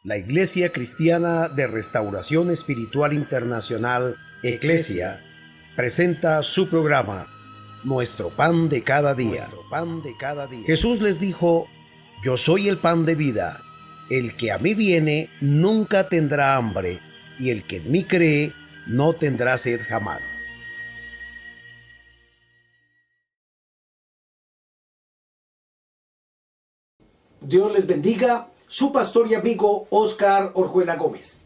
La Iglesia Cristiana de Restauración Espiritual Internacional, Eclesia, presenta su programa, Nuestro Pan de Cada Día. Jesús les dijo: Yo soy el pan de vida. El que a mí viene nunca tendrá hambre, y el que en mí cree no tendrá sed jamás. Dios les bendiga, su pastor y amigo Oscar Orjuela Gómez.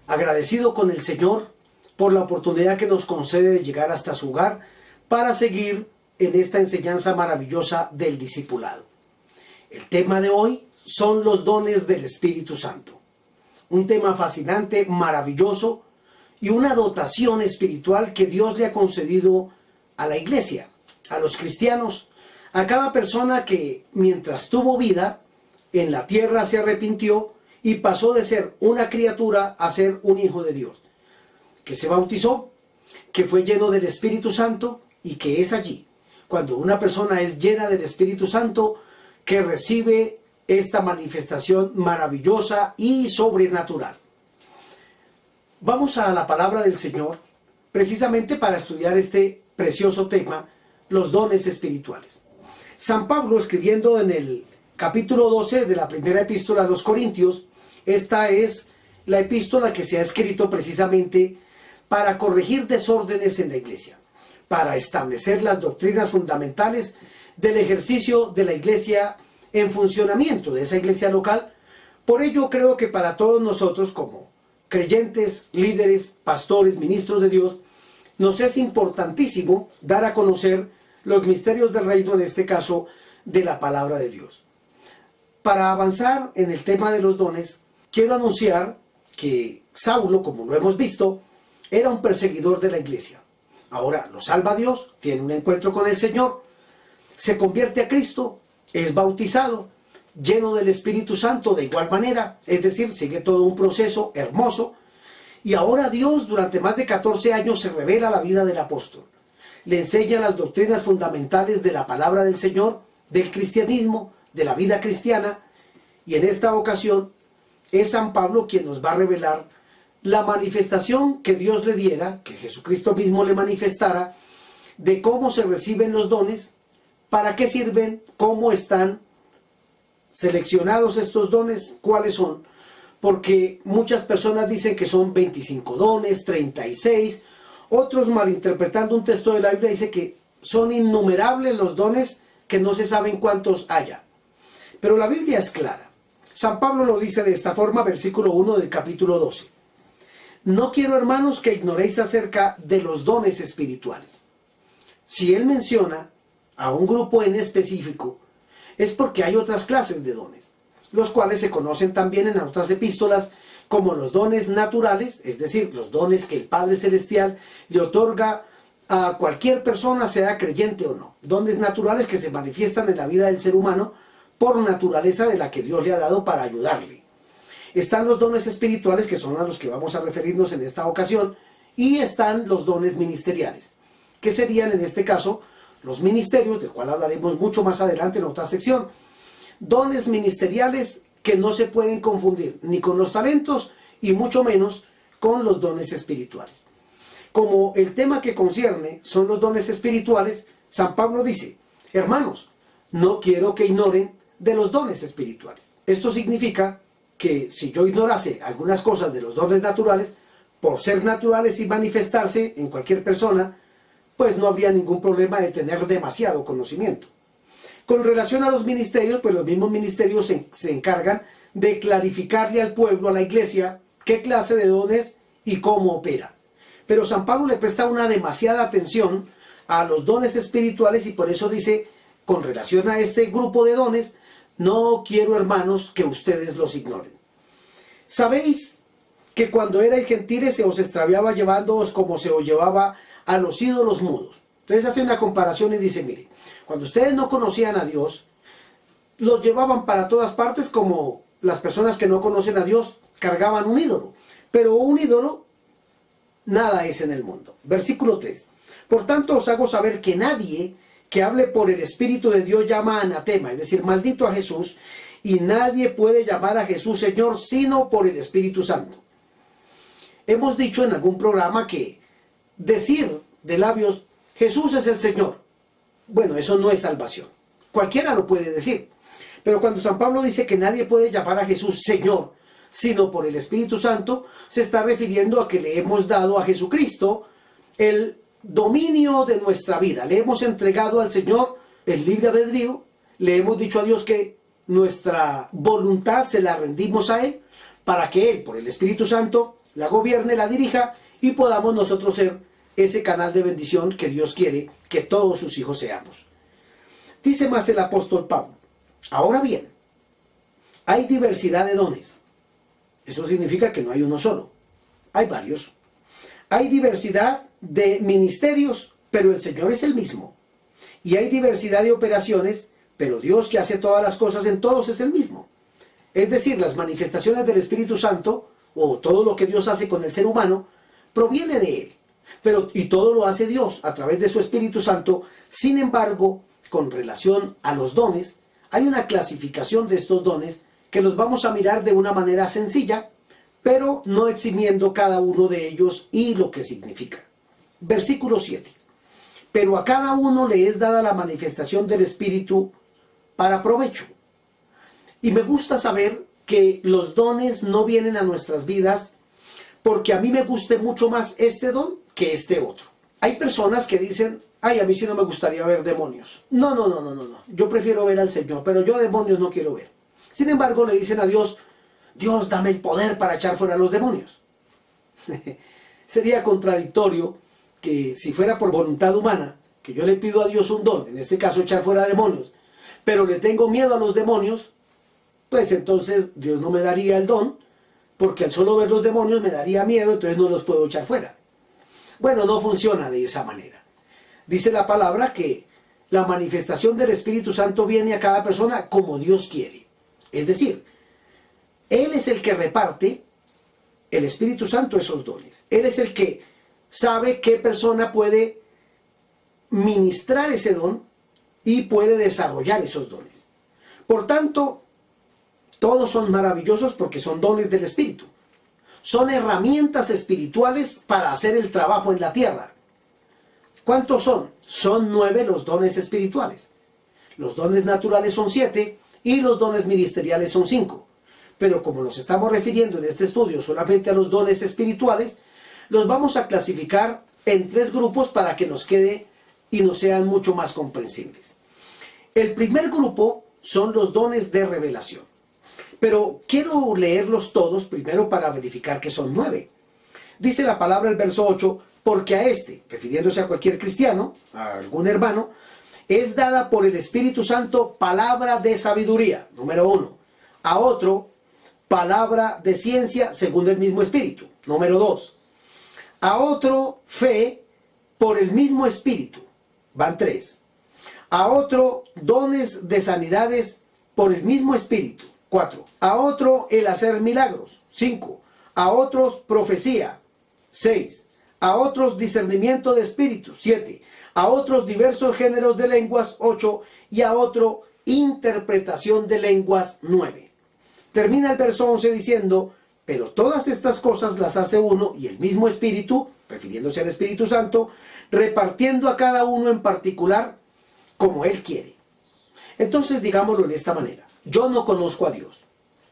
Agradecido con el Señor por la oportunidad que nos concede de llegar hasta su hogar para seguir en esta enseñanza maravillosa del discipulado. El tema de hoy son los dones del Espíritu Santo. Un tema fascinante, maravilloso y una dotación espiritual que Dios le ha concedido a la iglesia, a los cristianos, a cada persona que mientras tuvo vida en la tierra se arrepintió y pasó de ser una criatura a ser un hijo de Dios, que se bautizó, que fue lleno del Espíritu Santo y que es allí, cuando una persona es llena del Espíritu Santo, que recibe esta manifestación maravillosa y sobrenatural. Vamos a la palabra del Señor precisamente para estudiar este precioso tema, los dones espirituales. San Pablo, escribiendo en el capítulo 12 de la primera epístola a los Corintios, esta es la epístola que se ha escrito precisamente para corregir desórdenes en la iglesia, para establecer las doctrinas fundamentales del ejercicio de la iglesia en funcionamiento de esa iglesia local. Por ello creo que para todos nosotros como creyentes, líderes, pastores, ministros de Dios, nos es importantísimo dar a conocer los misterios del reino, en este caso de la palabra de Dios. Para avanzar en el tema de los dones, quiero anunciar que Saulo, como lo hemos visto, era un perseguidor de la iglesia. Ahora lo salva Dios, tiene un encuentro con el Señor, se convierte a Cristo, es bautizado, lleno del Espíritu Santo de igual manera, es decir, sigue todo un proceso hermoso, y ahora Dios durante más de 14 años se revela la vida del apóstol. Le enseña las doctrinas fundamentales de la palabra del Señor, del cristianismo, de la vida cristiana, y en esta ocasión es San Pablo quien nos va a revelar la manifestación que Dios le diera, que Jesucristo mismo le manifestara, de cómo se reciben los dones, para qué sirven, cómo están seleccionados estos dones, cuáles son, porque muchas personas dicen que son 25 dones, 36, otros malinterpretando un texto de la Biblia dice que son innumerables los dones, que no se saben cuántos haya. Pero la Biblia es clara. San Pablo lo dice de esta forma, versículo 1 del capítulo 12. No quiero, hermanos, que ignoréis acerca de los dones espirituales. Si él menciona a un grupo en específico, es porque hay otras clases de dones, los cuales se conocen también en otras epístolas como los dones naturales, es decir, los dones que el Padre Celestial le otorga a cualquier persona, sea creyente o no. Dones naturales que se manifiestan en la vida del ser humano por naturaleza de la que Dios le ha dado para ayudarle. Están los dones espirituales, que son a los que vamos a referirnos en esta ocasión, y están los dones ministeriales, que serían en este caso los ministerios, del cual hablaremos mucho más adelante en otra sección. Dones ministeriales que no se pueden confundir ni con los talentos y mucho menos con los dones espirituales. Como el tema que concierne son los dones espirituales, San Pablo dice: hermanos, no quiero que ignoren de los dones espirituales. Esto significa que si yo ignorase algunas cosas de los dones naturales, por ser naturales y manifestarse en cualquier persona, pues no habría ningún problema de tener demasiado conocimiento. Con relación a los ministerios, pues los mismos ministerios se encargan de clarificarle al pueblo, a la iglesia, qué clase de dones y cómo operan. Pero San Pablo le presta una demasiada atención a los dones espirituales y por eso dice, con relación a este grupo de dones, no quiero, hermanos, que ustedes los ignoren. ¿Sabéis que cuando erais gentiles se os extraviaba llevándoos como se os llevaba a los ídolos mudos? Entonces hace una comparación y dice, mire, cuando ustedes no conocían a Dios, los llevaban para todas partes como las personas que no conocen a Dios cargaban un ídolo. Pero un ídolo nada es en el mundo. Versículo 3. Por tanto os hago saber que nadie que hable por el Espíritu de Dios llama anatema, es decir, maldito a Jesús, y nadie puede llamar a Jesús Señor sino por el Espíritu Santo. Hemos dicho en algún programa que decir de labios Jesús es el Señor, bueno, eso no es salvación. Cualquiera lo puede decir. Pero cuando San Pablo dice que nadie puede llamar a Jesús Señor sino por el Espíritu Santo, se está refiriendo a que le hemos dado a Jesucristo el dominio de nuestra vida. Le hemos entregado al Señor el libre albedrío, le hemos dicho a Dios que nuestra voluntad se la rendimos a Él para que Él, por el Espíritu Santo, la gobierne, la dirija y podamos nosotros ser ese canal de bendición que Dios quiere que todos sus hijos seamos. Dice más el apóstol Pablo: ahora bien, hay diversidad de dones. Eso significa que no hay uno solo, hay varios. Hay diversidad de ministerios, pero el Señor es el mismo. Y hay diversidad de operaciones, pero Dios, que hace todas las cosas en todos, es el mismo. Es decir, las manifestaciones del Espíritu Santo, o todo lo que Dios hace con el ser humano, proviene de Él. Y todo lo hace Dios a través de su Espíritu Santo. Sin embargo, con relación a los dones, hay una clasificación de estos dones que los vamos a mirar de una manera sencilla, pero no eximiendo cada uno de ellos y lo que significa. Versículo 7. Pero a cada uno le es dada la manifestación del Espíritu para provecho. Y me gusta saber que los dones no vienen a nuestras vidas porque a mí me guste mucho más este don que este otro. Hay personas que dicen: ay, a mí sí no me gustaría ver demonios. No. Yo prefiero ver al Señor, pero yo demonios no quiero ver. Sin embargo, le dicen a Dios: Dios, dame el poder para echar fuera a los demonios. Sería contradictorio que si fuera por voluntad humana, que yo le pido a Dios un don, en este caso echar fuera demonios, pero le tengo miedo a los demonios, pues entonces Dios no me daría el don, porque al solo ver los demonios me daría miedo, entonces no los puedo echar fuera. Bueno, no funciona de esa manera. Dice la palabra que la manifestación del Espíritu Santo viene a cada persona como Dios quiere. Es decir, Él es el que reparte, el Espíritu Santo, esos dones. Él es el que sabe qué persona puede ministrar ese don y puede desarrollar esos dones. Por tanto, todos son maravillosos porque son dones del Espíritu. Son herramientas espirituales para hacer el trabajo en la tierra. ¿Cuántos son? Son 9 los dones espirituales. Los dones naturales son 7 y los dones ministeriales son 5. Pero como nos estamos refiriendo en este estudio solamente a los dones espirituales, los vamos a clasificar en 3 grupos para que nos quede y nos sean mucho más comprensibles. El primer grupo son los dones de revelación. Pero quiero leerlos todos primero para verificar que son 9. Dice la palabra, el verso 8, porque a este, refiriéndose a cualquier cristiano, a algún hermano, es dada por el Espíritu Santo palabra de sabiduría, número 1. A otro, palabra de ciencia según el mismo Espíritu, número 2. A otro, fe por el mismo Espíritu, van 3. A otro, dones de sanidades por el mismo Espíritu, 4. A otro, el hacer milagros, 5. A otros, profecía, 6. A otros, discernimiento de espíritus, 7. A otros, diversos géneros de lenguas, 8. Y a otro, interpretación de lenguas, 9. Termina el verso 11 diciendo: pero todas estas cosas las hace uno y el mismo Espíritu, refiriéndose al Espíritu Santo, repartiendo a cada uno en particular como Él quiere. Entonces, digámoslo en esta manera: yo no conozco a Dios,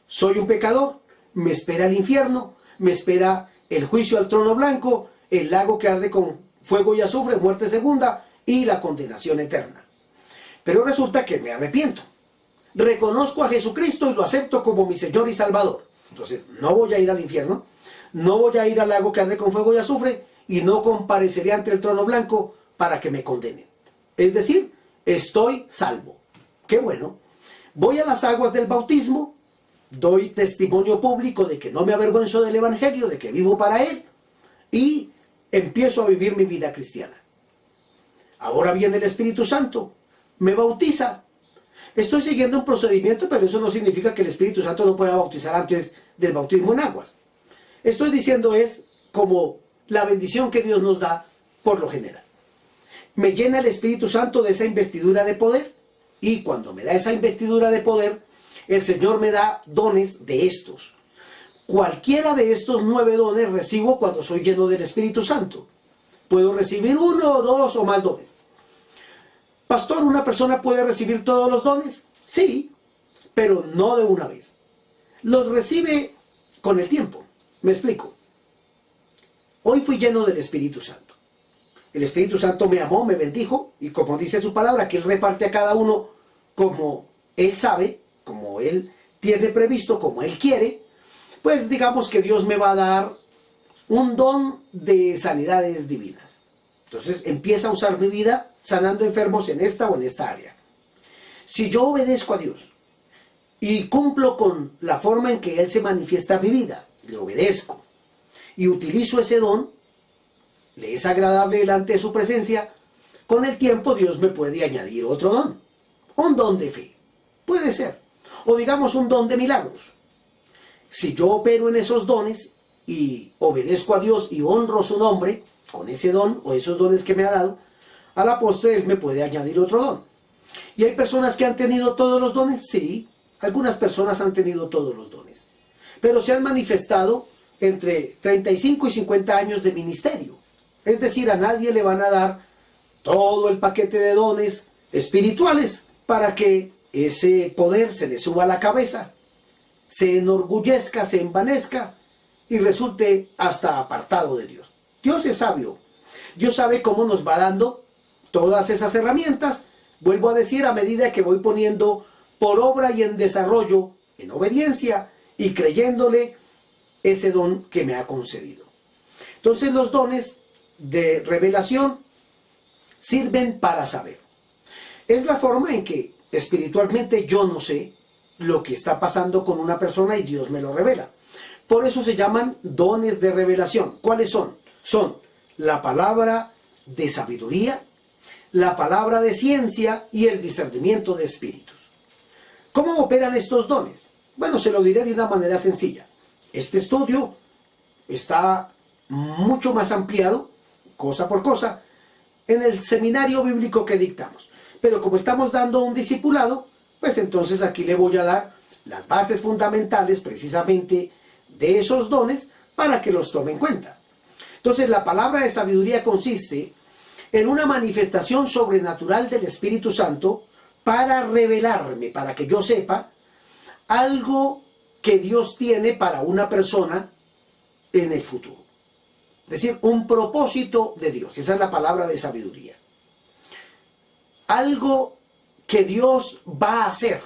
soy un pecador, me espera el infierno, me espera el juicio al trono blanco, el lago que arde con fuego y azufre, muerte segunda y la condenación eterna. Pero resulta que me arrepiento, reconozco a Jesucristo y lo acepto como mi Señor y Salvador. Entonces no voy a ir al infierno, no voy a ir al lago que arde con fuego y azufre y no compareceré ante el trono blanco para que me condenen. Es decir, estoy salvo. ¡Qué bueno! Voy a las aguas del bautismo, doy testimonio público de que no me avergüenzo del Evangelio, de que vivo para Él, y empiezo a vivir mi vida cristiana. Ahora viene el Espíritu Santo, me bautiza. Estoy siguiendo un procedimiento, pero eso no significa que el Espíritu Santo no pueda bautizar antes del bautismo en aguas. Estoy diciendo es como la bendición que Dios nos da por lo general. Me llena el Espíritu Santo de esa investidura de poder, y cuando me da esa investidura de poder, el Señor me da dones de estos. Cualquiera de estos 9 dones recibo cuando soy lleno del Espíritu Santo. Puedo recibir 1, 2 o más dones. Pastor, ¿una persona puede recibir todos los dones? Sí, pero no de una vez. Los recibe con el tiempo. Me explico. Hoy fui lleno del Espíritu Santo. El Espíritu Santo me amó, me bendijo, y como dice su palabra, que Él reparte a cada uno como Él sabe, como Él tiene previsto, como Él quiere, pues digamos que Dios me va a dar un don de sanidades divinas. Entonces empieza a usar mi vida sanando enfermos en esta o en esta área. Si yo obedezco a Dios y cumplo con la forma en que Él se manifiesta a mi vida, le obedezco y utilizo ese don, le es agradable delante de su presencia, con el tiempo Dios me puede añadir otro don. Un don de fe, puede ser, o digamos un don de milagros. Si yo opero en esos dones y obedezco a Dios y honro su nombre con ese don o esos dones que me ha dado, a la postre Él me puede añadir otro don. ¿Y hay personas que han tenido todos los dones? Sí, algunas personas han tenido todos los dones, pero se han manifestado entre 35 y 50 años de ministerio. Es decir, a nadie le van a dar todo el paquete de dones espirituales para que ese poder se le suba a la cabeza, se enorgullezca, se envanezca y resulte hasta apartado de Dios. Dios es sabio. Dios sabe cómo nos va dando todas esas herramientas, vuelvo a decir, a medida que voy poniendo por obra y en desarrollo, en obediencia y creyéndole ese don que me ha concedido. Entonces los dones de revelación sirven para saber. Es la forma en que espiritualmente yo no sé lo que está pasando con una persona y Dios me lo revela. Por eso se llaman dones de revelación. ¿Cuáles son? Son la palabra de sabiduría, la palabra de ciencia y el discernimiento de espíritus. ¿Cómo operan estos dones? Bueno, se lo diré de una manera sencilla. Este estudio está mucho más ampliado, cosa por cosa, en el seminario bíblico que dictamos. Pero como estamos dando un discipulado, pues entonces aquí le voy a dar las bases fundamentales precisamente de esos dones para que los tome en cuenta. Entonces la palabra de sabiduría consiste en una manifestación sobrenatural del Espíritu Santo para revelarme, para que yo sepa algo que Dios tiene para una persona en el futuro. Es decir, un propósito de Dios. Esa es la palabra de sabiduría. Algo que Dios va a hacer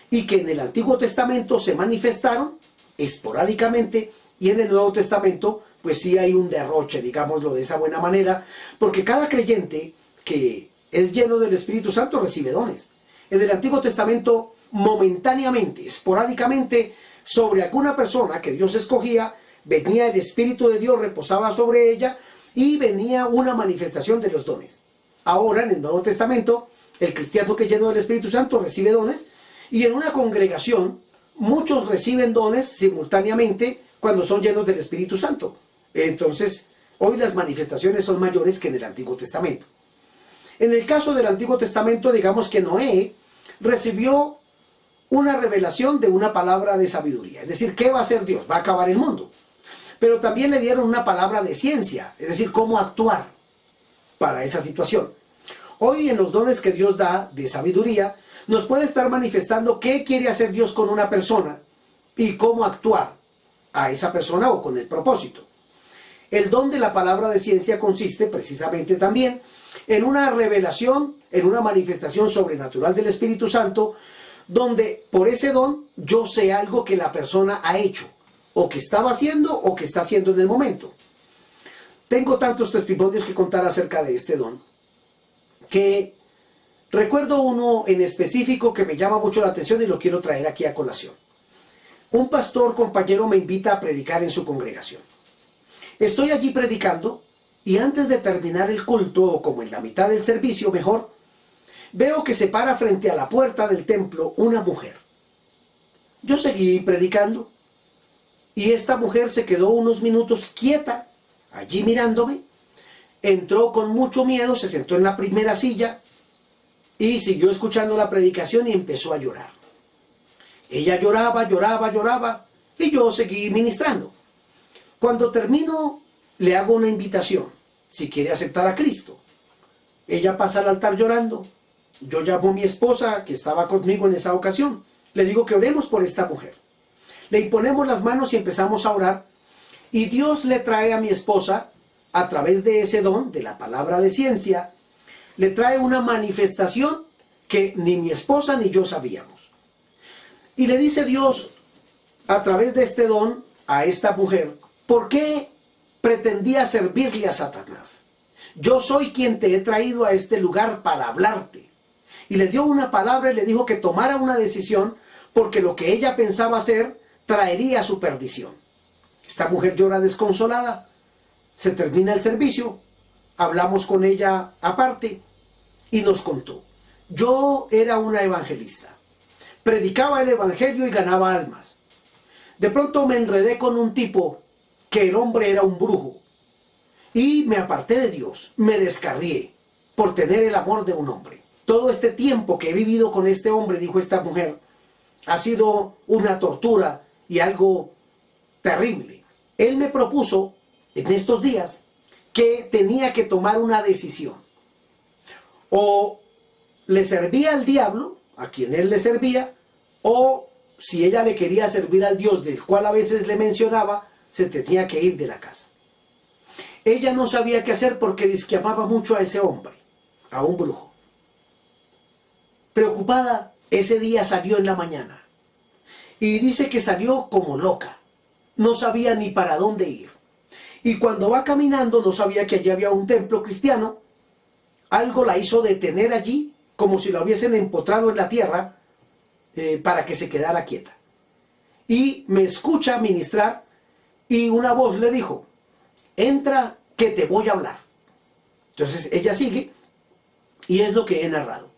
y que en el Antiguo Testamento se manifestaron esporádicamente y en el Nuevo Testamento pues sí hay un derroche, digámoslo de esa buena manera, porque cada creyente que es lleno del Espíritu Santo recibe dones. En el Antiguo Testamento momentáneamente, esporádicamente, sobre alguna persona que Dios escogía, venía el Espíritu de Dios, reposaba sobre ella y venía una manifestación de los dones. Ahora en el Nuevo Testamento, el cristiano que es lleno del Espíritu Santo recibe dones y en una congregación muchos reciben dones simultáneamente cuando son llenos del Espíritu Santo. Entonces, hoy las manifestaciones son mayores que en el Antiguo Testamento. En el caso del Antiguo Testamento, digamos que Noé recibió una revelación de una palabra de sabiduría. Es decir, ¿qué va a hacer Dios? Va a acabar el mundo. Pero también le dieron una palabra de ciencia, es decir, cómo actuar para esa situación. Hoy en los dones que Dios da de sabiduría, nos puede estar manifestando qué quiere hacer Dios con una persona y cómo actuar a esa persona o con el propósito. El don de la palabra de ciencia consiste precisamente también en una revelación, en una manifestación sobrenatural del Espíritu Santo, donde por ese don yo sé algo que la persona ha hecho, o que estaba haciendo, o que está haciendo en el momento. Tengo tantos testimonios que contar acerca de este don, que recuerdo uno en específico que me llama mucho la atención y lo quiero traer aquí a colación. Un pastor compañero me invita a predicar en su congregación. Estoy allí predicando y antes de terminar el culto, o como en la mitad del servicio mejor, veo que se para frente a la puerta del templo una mujer. Yo seguí predicando y esta mujer se quedó unos minutos quieta, allí mirándome, entró con mucho miedo, se sentó en la primera silla y siguió escuchando la predicación y empezó a llorar. Ella lloraba, lloraba, lloraba y yo seguí ministrando. Cuando termino, le hago una invitación, si quiere aceptar a Cristo. Ella pasa al altar llorando. Yo llamo a mi esposa, que estaba conmigo en esa ocasión. Le digo que oremos por esta mujer. Le imponemos las manos y empezamos a orar. Y Dios le trae a mi esposa, a través de ese don, de la palabra de ciencia, le trae una manifestación que ni mi esposa ni yo sabíamos. Y le dice Dios, a través de este don, a esta mujer, ¿por qué pretendía servirle a Satanás? Yo soy quien te he traído a este lugar para hablarte. Y le dio una palabra y le dijo que tomara una decisión, porque lo que ella pensaba hacer traería su perdición. Esta mujer llora desconsolada. Se termina el servicio, hablamos con ella aparte y nos contó. Yo era una evangelista, predicaba el evangelio y ganaba almas. De pronto me enredé con un tipo que el hombre era un brujo y me aparté de Dios, me descarrié por tener el amor de un hombre. Todo este tiempo que he vivido con este hombre, dijo esta mujer, ha sido una tortura y algo terrible. Él me propuso en estos días que tenía que tomar una decisión. O le servía al diablo, a quien él le servía, o si ella le quería servir al Dios del cual a veces le mencionaba, se tenía que ir de la casa. Ella no sabía qué hacer porque amaba mucho a ese hombre, a un brujo. Preocupada, ese día salió en la mañana. Y dice que salió como loca. No sabía ni para dónde ir. Y cuando va caminando no sabía que allí había un templo cristiano. Algo la hizo detener allí, como si la hubiesen empotrado en la tierra, para que se quedara quieta. Y me escucha ministrar y una voz le dijo, entra que te voy a hablar. Entonces ella sigue y es lo que he narrado.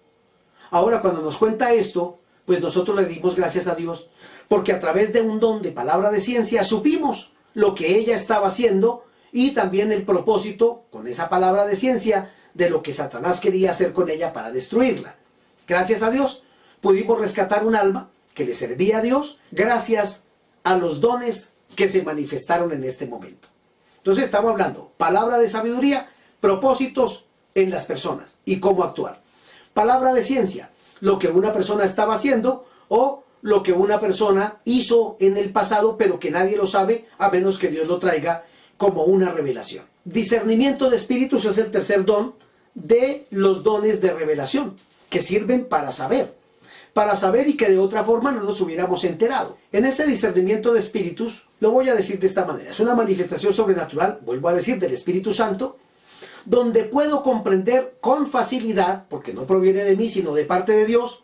Ahora cuando nos cuenta esto, pues nosotros le dimos gracias a Dios, porque a través de un don de palabra de ciencia supimos lo que ella estaba haciendo y también el propósito, con esa palabra de ciencia, de lo que Satanás quería hacer con ella para destruirla. Gracias a Dios pudimos rescatar un alma que le servía a Dios gracias a los dones que se manifestaron en este momento. Entonces estamos hablando palabra de sabiduría, propósitos en las personas y cómo actuar. Palabra de ciencia, lo que una persona estaba haciendo o lo que una persona hizo en el pasado, pero que nadie lo sabe a menos que Dios lo traiga como una revelación. Discernimiento de espíritus es el tercer don de los dones de revelación, que sirven para saber y que de otra forma no nos hubiéramos enterado. En ese discernimiento de espíritus, lo voy a decir de esta manera, es una manifestación sobrenatural, vuelvo a decir, del Espíritu Santo, donde puedo comprender con facilidad, porque no proviene de mí, sino de parte de Dios,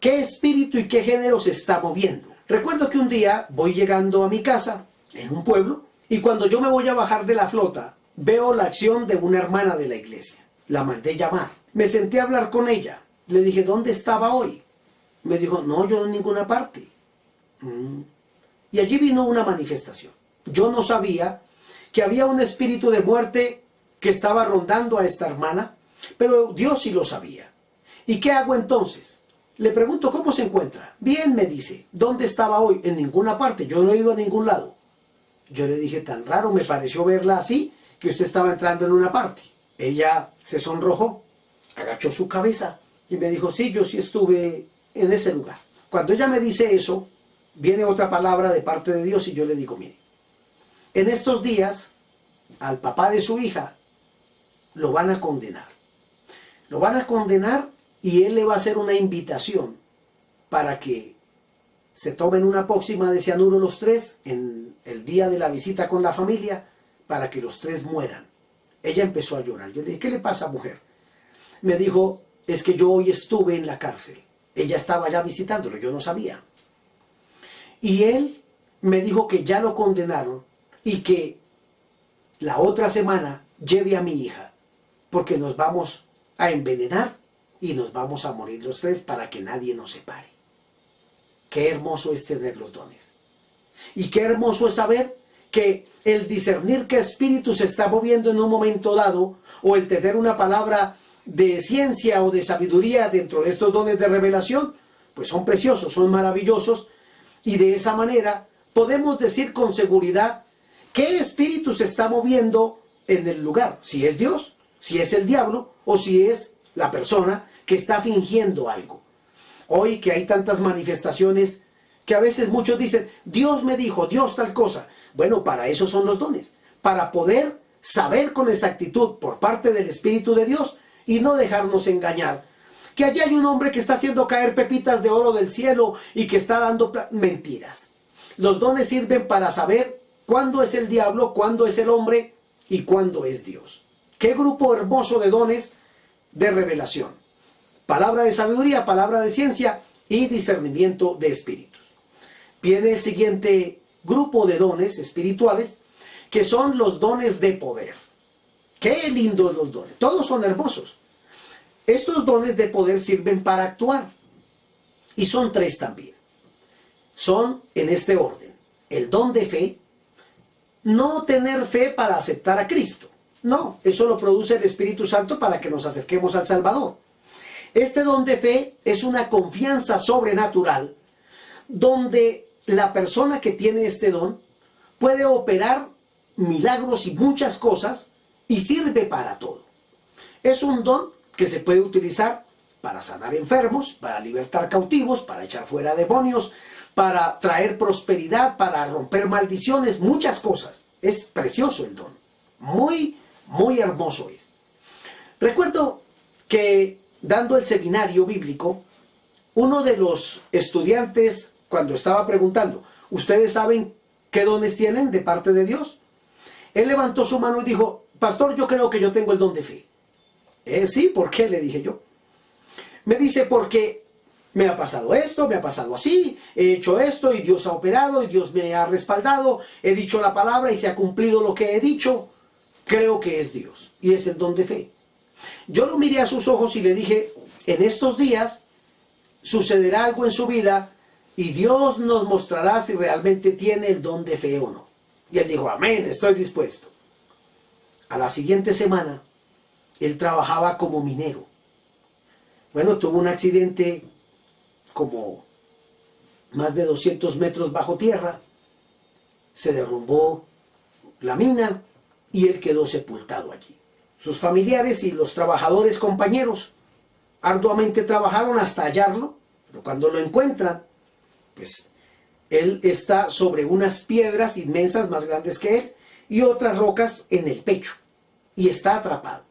qué espíritu y qué género se está moviendo. Recuerdo que un día voy llegando a mi casa, en un pueblo, y cuando yo me voy a bajar de la flota, veo la acción de una hermana de la iglesia. La mandé llamar. Me senté a hablar con ella. Le dije, ¿dónde estaba hoy? Me dijo, no, yo en ninguna parte. Y allí vino una manifestación. Yo no sabía que había un espíritu de muerte que estaba rondando a esta hermana, pero Dios sí lo sabía. ¿Y qué hago entonces? Le pregunto, ¿cómo se encuentra? Bien, me dice. ¿Dónde estaba hoy? En ninguna parte. Yo no he ido a ningún lado. Yo le dije, tan raro me pareció verla así, que usted estaba entrando en una parte. Ella se sonrojó, agachó su cabeza y me dijo, sí, yo sí estuve en ese lugar. Cuando ella me dice eso, viene otra palabra de parte de Dios y yo le digo, mire, en estos días, al papá de su hija, lo van a condenar. Lo van a condenar y él le va a hacer una invitación para que se tomen una pócima de cianuro los tres en el día de la visita con la familia para que los tres mueran. Ella empezó a llorar. Yo le dije, ¿qué le pasa, mujer? Me dijo, es que yo hoy estuve en la cárcel. Ella estaba ya visitándolo, yo no sabía. Y él me dijo que ya lo condenaron y que la otra semana lleve a mi hija, porque nos vamos a envenenar y nos vamos a morir los tres para que nadie nos separe. Qué hermoso es tener los dones. Y qué hermoso es saber que el discernir qué espíritu se está moviendo en un momento dado, o el tener una palabra de ciencia o de sabiduría dentro de estos dones de revelación, pues son preciosos, son maravillosos, y de esa manera podemos decir con seguridad qué espíritu se está moviendo en el lugar, si es Dios, si es el diablo o si es la persona que está fingiendo algo. Hoy que hay tantas manifestaciones que a veces muchos dicen, Dios me dijo, Dios tal cosa. Bueno, para eso son los dones, para poder saber con exactitud por parte del Espíritu de Dios y no dejarnos engañar. Que allí hay un hombre que está haciendo caer pepitas de oro del cielo y que está dando mentiras. Los dones sirven para saber cuándo es el diablo, cuándo es el hombre y cuándo es Dios. Qué grupo hermoso de dones de revelación. Palabra de sabiduría, palabra de ciencia y discernimiento de espíritus. Viene el siguiente grupo de dones espirituales, que son los dones de poder. Qué lindos los dones, todos son hermosos. Estos dones de poder sirven para actuar, y son tres también. Son en este orden: el don de fe, no tener fe para aceptar a Cristo. No, eso lo produce el Espíritu Santo para que nos acerquemos al Salvador. Este don de fe es una confianza sobrenatural, donde la persona que tiene este don puede operar milagros y muchas cosas, y sirve para todo. Es un don que se puede utilizar para sanar enfermos, para libertar cautivos, para echar fuera demonios, para traer prosperidad, para romper maldiciones, muchas cosas. Es precioso el don. Muy, muy hermoso es. Recuerdo que dando el seminario bíblico, uno de los estudiantes, cuando estaba preguntando, ¿ustedes saben qué dones tienen de parte de Dios? Él levantó su mano y dijo, pastor, yo creo que yo tengo el don de fe. Sí, ¿por qué? Le dije yo. Me dice, porque me ha pasado esto, me ha pasado así, he hecho esto y Dios ha operado y Dios me ha respaldado, he dicho la palabra y se ha cumplido lo que he dicho, creo que es Dios y es el don de fe. Yo lo miré a sus ojos y le dije, en estos días sucederá algo en su vida y Dios nos mostrará si realmente tiene el don de fe o no. Y él dijo, amén, estoy dispuesto. A la siguiente semana, él trabajaba como minero. Bueno, tuvo un accidente como más de 200 metros bajo tierra. Se derrumbó la mina y él quedó sepultado allí. Sus familiares y los trabajadores compañeros arduamente trabajaron hasta hallarlo, pero cuando lo encuentran, pues él está sobre unas piedras inmensas más grandes que él y otras rocas en el pecho y está atrapado.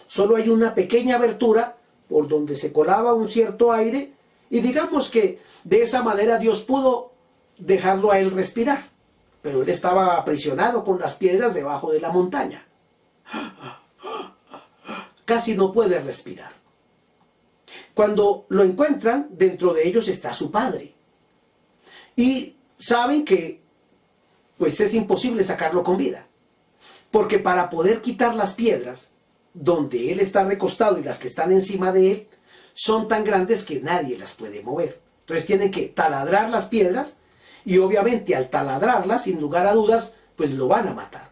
Solo hay una pequeña abertura por donde se colaba un cierto aire y digamos que de esa manera Dios pudo dejarlo a él respirar, pero él estaba aprisionado con las piedras debajo de la montaña. Casi no puede respirar. Cuando lo encuentran, dentro de ellos está su padre. Y saben que pues es imposible sacarlo con vida. Porque para poder quitar las piedras donde él está recostado y las que están encima de él, son tan grandes que nadie las puede mover. Entonces tienen que taladrar las piedras y obviamente al taladrarlas, sin lugar a dudas, pues lo van a matar.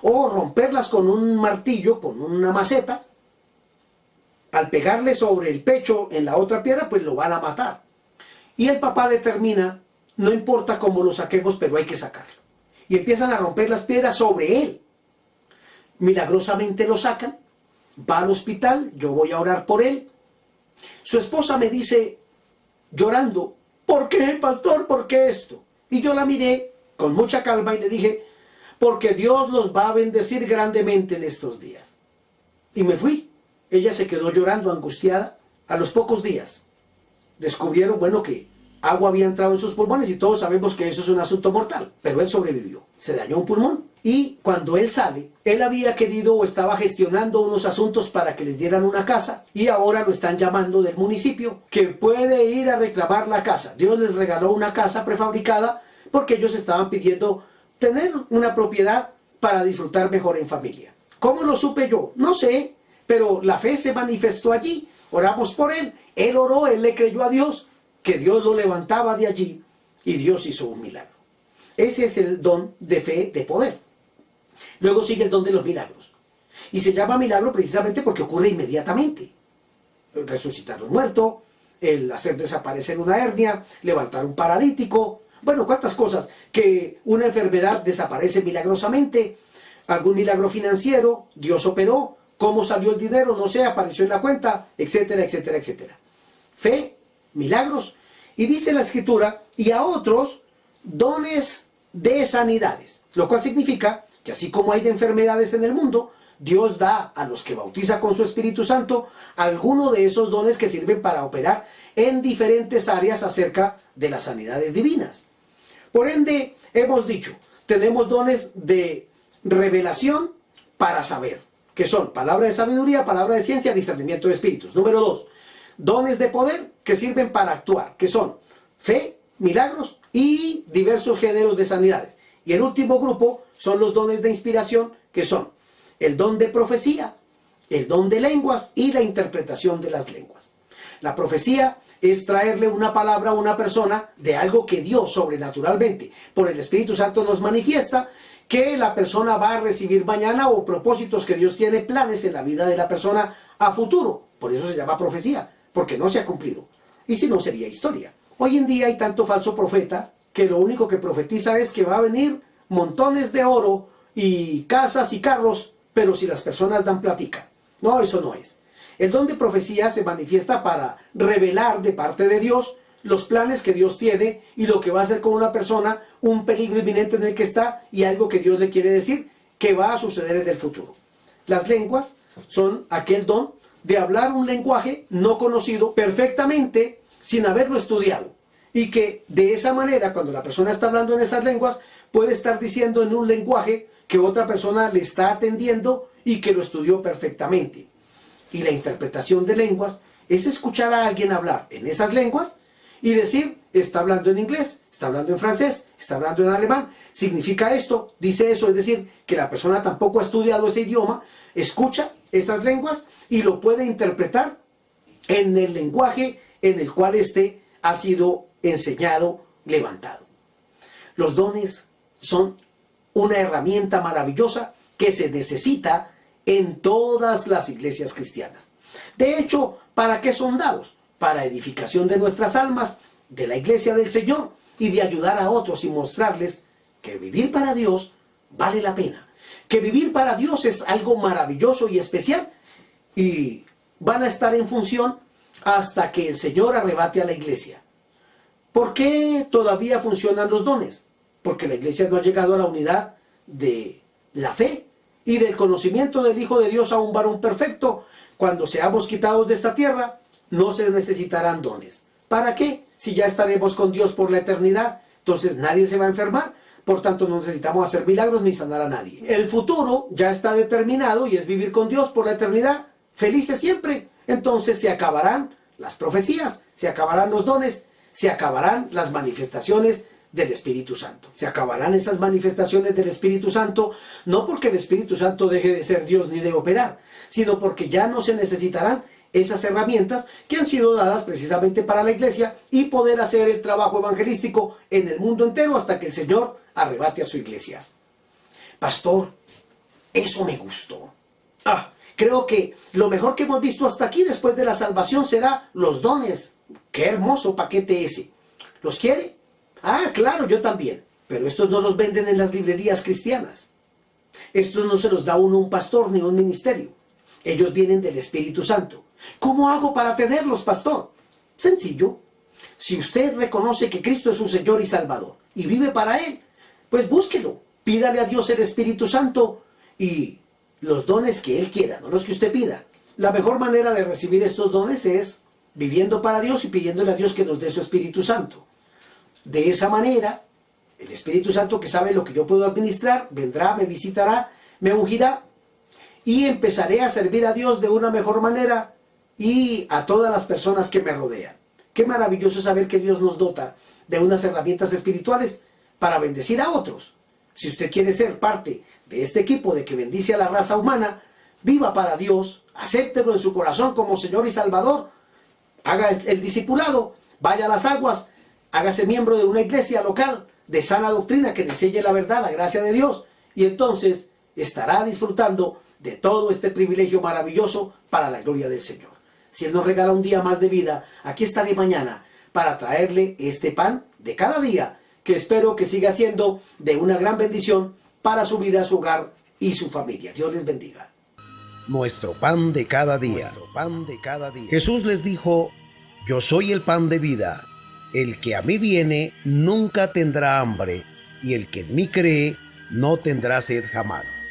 O romperlas con un martillo, con una maceta. Al pegarle sobre el pecho en la otra piedra, pues lo van a matar. Y el papá determina, no importa cómo lo saquemos, pero hay que sacarlo. Y empiezan a romper las piedras sobre él. Milagrosamente lo sacan, va al hospital, yo voy a orar por él. Su esposa me dice, llorando, ¿por qué, pastor? ¿Por qué esto? Y yo la miré con mucha calma y le dije, porque Dios los va a bendecir grandemente en estos días. Y me fui. Ella se quedó llorando, angustiada. A los pocos días descubrieron, bueno, que agua había entrado en sus pulmones y todos sabemos que eso es un asunto mortal. Pero él sobrevivió. Se dañó un pulmón. Y cuando él sale, él había querido o estaba gestionando unos asuntos para que les dieran una casa y ahora lo están llamando del municipio que puede ir a reclamar la casa. Dios les regaló una casa prefabricada porque ellos estaban pidiendo tener una propiedad para disfrutar mejor en familia. ¿Cómo lo supe yo? No sé, pero la fe se manifestó allí. Oramos por él, él oró, él le creyó a Dios que Dios lo levantaba de allí y Dios hizo un milagro. Ese es el don de fe, de poder. Luego sigue el don de los milagros. Y se llama milagro precisamente porque ocurre inmediatamente. Resucitar a un muerto, el hacer desaparecer una hernia, levantar un paralítico, bueno, cuántas cosas, que una enfermedad desaparece milagrosamente, algún milagro financiero, Dios operó, cómo salió el dinero, no sé, apareció en la cuenta, etcétera, etcétera, etcétera. Fe, milagros, y dice la Escritura, y a otros dones de sanidades, lo cual significa que así como hay de enfermedades en el mundo, Dios da a los que bautiza con su Espíritu Santo alguno de esos dones que sirven para operar en diferentes áreas acerca de las sanidades divinas. Por ende, hemos dicho, tenemos dones de revelación para saber, que son palabra de sabiduría, palabra de ciencia, discernimiento de espíritus. Número 2, dones de poder que sirven para actuar, que son fe, milagros y diversos géneros de sanidades. Y el último grupo son los dones de inspiración, que son el don de profecía, el don de lenguas y la interpretación de las lenguas. La profecía es traerle una palabra a una persona de algo que Dios sobrenaturalmente por el Espíritu Santo nos manifiesta que la persona va a recibir mañana, o propósitos que Dios tiene, planes en la vida de la persona a futuro. Por eso se llama profecía, porque no se ha cumplido. Y si no, sería historia. Hoy en día hay tanto falso profeta que lo único que profetiza es que va a venir montones de oro y casas y carros, pero si las personas dan platica. No, eso no es. El don de profecía se manifiesta para revelar de parte de Dios los planes que Dios tiene y lo que va a hacer con una persona, un peligro inminente en el que está y algo que Dios le quiere decir que va a suceder en el futuro. Las lenguas son aquel don de hablar un lenguaje no conocido perfectamente sin haberlo estudiado, y que de esa manera, cuando la persona está hablando en esas lenguas, puede estar diciendo en un lenguaje que otra persona le está atendiendo y que lo estudió perfectamente. Y la interpretación de lenguas es escuchar a alguien hablar en esas lenguas y decir, está hablando en inglés, está hablando en francés, está hablando en alemán, significa esto, dice eso, es decir, que la persona tampoco ha estudiado ese idioma, escucha esas lenguas y lo puede interpretar en el lenguaje en el cual éste ha sido enseñado, levantado. Los dones son una herramienta maravillosa que se necesita en todas las iglesias cristianas. De hecho, ¿para qué son dados? Para edificación de nuestras almas, de la iglesia del Señor, y de ayudar a otros y mostrarles que vivir para Dios vale la pena, que vivir para Dios es algo maravilloso y especial, y van a estar en función hasta que el Señor arrebate a la iglesia. ¿Por qué todavía funcionan los dones? Porque la iglesia no ha llegado a la unidad de la fe y del conocimiento del Hijo de Dios, a un varón perfecto. Cuando seamos quitados de esta tierra, no se necesitarán dones. ¿Para qué? Si ya estaremos con Dios por la eternidad, entonces nadie se va a enfermar, por tanto no necesitamos hacer milagros ni sanar a nadie. El futuro ya está determinado y es vivir con Dios por la eternidad, felices siempre. Entonces se acabarán las profecías, se acabarán los dones, se acabarán las manifestaciones del Espíritu Santo. Se acabarán esas manifestaciones del Espíritu Santo, no porque el Espíritu Santo deje de ser Dios ni de operar, sino porque ya no se necesitarán esas herramientas que han sido dadas precisamente para la iglesia y poder hacer el trabajo evangelístico en el mundo entero hasta que el Señor arrebate a su iglesia. Pastor, eso me gustó. Creo que lo mejor que hemos visto hasta aquí después de la salvación será los dones. Qué hermoso paquete ese. ¿Los quiere? Claro, yo también. Pero estos no los venden en las librerías cristianas. Estos no se los da uno un pastor ni un ministerio. Ellos vienen del Espíritu Santo. ¿Cómo hago para tenerlos, pastor? Sencillo. Si usted reconoce que Cristo es su Señor y Salvador y vive para Él, pues búsquelo. Pídale a Dios el Espíritu Santo y los dones que Él quiera, no los que usted pida. La mejor manera de recibir estos dones es viviendo para Dios y pidiéndole a Dios que nos dé su Espíritu Santo. De esa manera, el Espíritu Santo, que sabe lo que yo puedo administrar, vendrá, me visitará, me ungirá y empezaré a servir a Dios de una mejor manera y a todas las personas que me rodean. Qué maravilloso saber que Dios nos dota de unas herramientas espirituales para bendecir a otros. Si usted quiere ser parte de este equipo de que bendice a la raza humana, viva para Dios, acéptelo en su corazón como Señor y Salvador, haga el discipulado, vaya a las aguas, hágase miembro de una iglesia local de sana doctrina que le enseñe la verdad, la gracia de Dios, y entonces estará disfrutando de todo este privilegio maravilloso para la gloria del Señor. Si Él nos regala un día más de vida, aquí estaré mañana para traerle este pan de cada día, que espero que siga siendo de una gran bendición para su vida, su hogar y su familia. Dios les bendiga. Nuestro pan de cada día. Nuestro pan de cada día. Jesús les dijo: yo soy el pan de vida. El que a mí viene nunca tendrá hambre, y el que en mí cree no tendrá sed jamás.